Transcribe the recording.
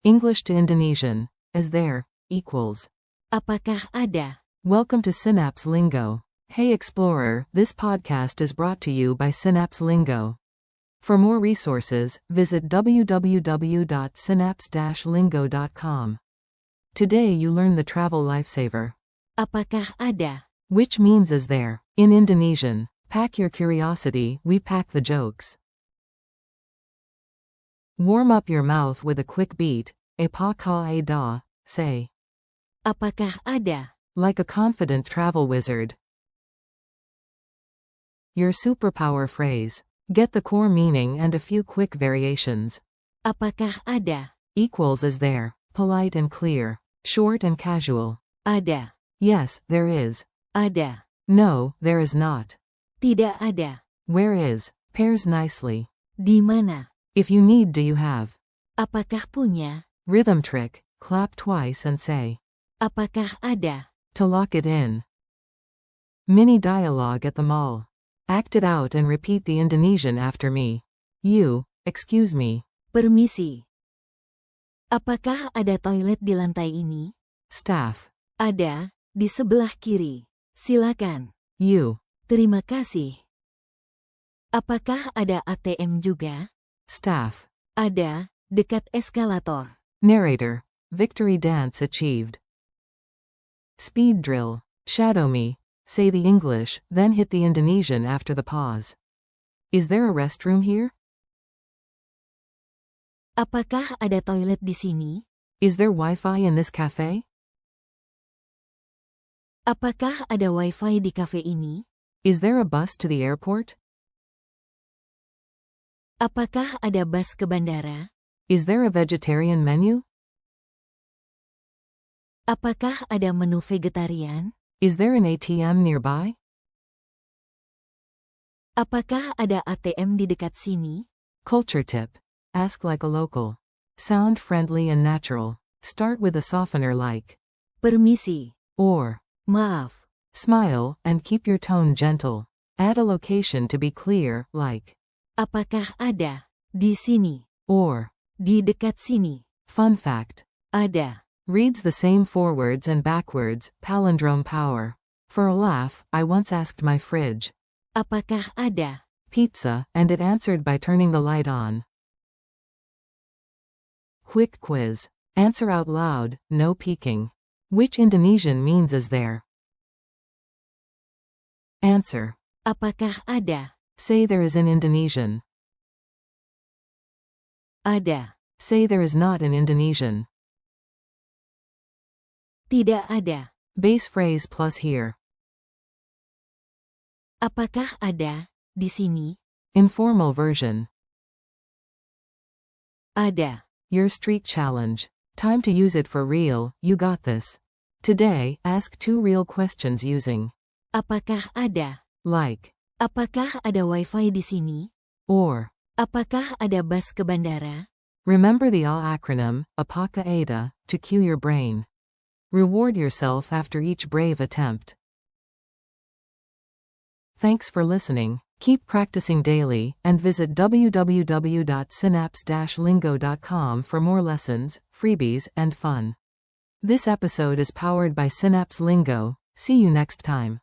English to Indonesian. Is there, equals. Apakah ada? Welcome to Synapse Lingo. Hey Explorer, this podcast is brought to you by Synapse Lingo. For more resources, visit www.synapse-lingo.com. Today you learn the travel lifesaver. Apakah ada? Which means is there. In Indonesian, pack your curiosity, we pack the jokes. Warm up your mouth with a quick beat. Apakah ada? Say. Apakah ada? Like a confident travel wizard. Your superpower phrase. Get the core meaning and a few quick variations. Apakah ada? Equals is there. Polite and clear. Short and casual. Ada. Yes, there is. Ada. No, there is not. Tidak ada. Where is? Pairs nicely. Di mana? If you need, do you have? Apakah punya? Rhythm trick. Clap twice and say. Apakah ada? To lock it in. Mini dialogue at the mall. Act it out and repeat the Indonesian after me. You, excuse me. Permisi. Apakah ada toilet di lantai ini? Staff. Ada, di sebelah kiri. Silakan. You. Terima kasih. Apakah ada ATM juga? Staff. Ada, dekat eskalator. Narrator. Victory dance achieved. Speed drill. Shadow me. Say the English, then hit the Indonesian after the pause. Is there a restroom here? Apakah ada toilet di sini? Is there Wi-Fi in this cafe? Apakah ada wifi di kafe ini? Is there a bus to the airport? Apakah ada bus ke bandara? Is there a vegetarian menu? Apakah ada menu vegetarian? Is there an ATM nearby? Apakah ada ATM di dekat sini? Culture tip. Ask like a local. Sound friendly and natural. Start with a softener like. Permisi. Or. Maaf. Smile, and keep your tone gentle. Add a location to be clear, like. Apakah ada? Di sini. Or. Di dekat sini. Fun fact. Ada. Reads the same forwards and backwards, palindrome power. For a laugh, I once asked my fridge. Apakah ada? Pizza, and it answered by turning the light on. Quick quiz. Answer out loud, no peeking. Which Indonesian means is there? Answer. Apakah ada? Say there is in Indonesian. Ada. Say there is not in Indonesian. Tidak ada. Base phrase plus here. Apakah ada? Di sini. Informal version. Ada. Your street challenge. Time to use it for real, you got this. Today, ask 2 real questions using. Apakah ada? Like. Apakah ada wifi di sini? Or. Apakah ada bus ke bandara? Remember the AL acronym, Apakah ada, to cue your brain. Reward yourself after each brave attempt. Thanks for listening. Keep practicing daily, and visit www.synapse-lingo.com for more lessons, freebies, and fun. This episode is powered by Synapse Lingo. See you next time.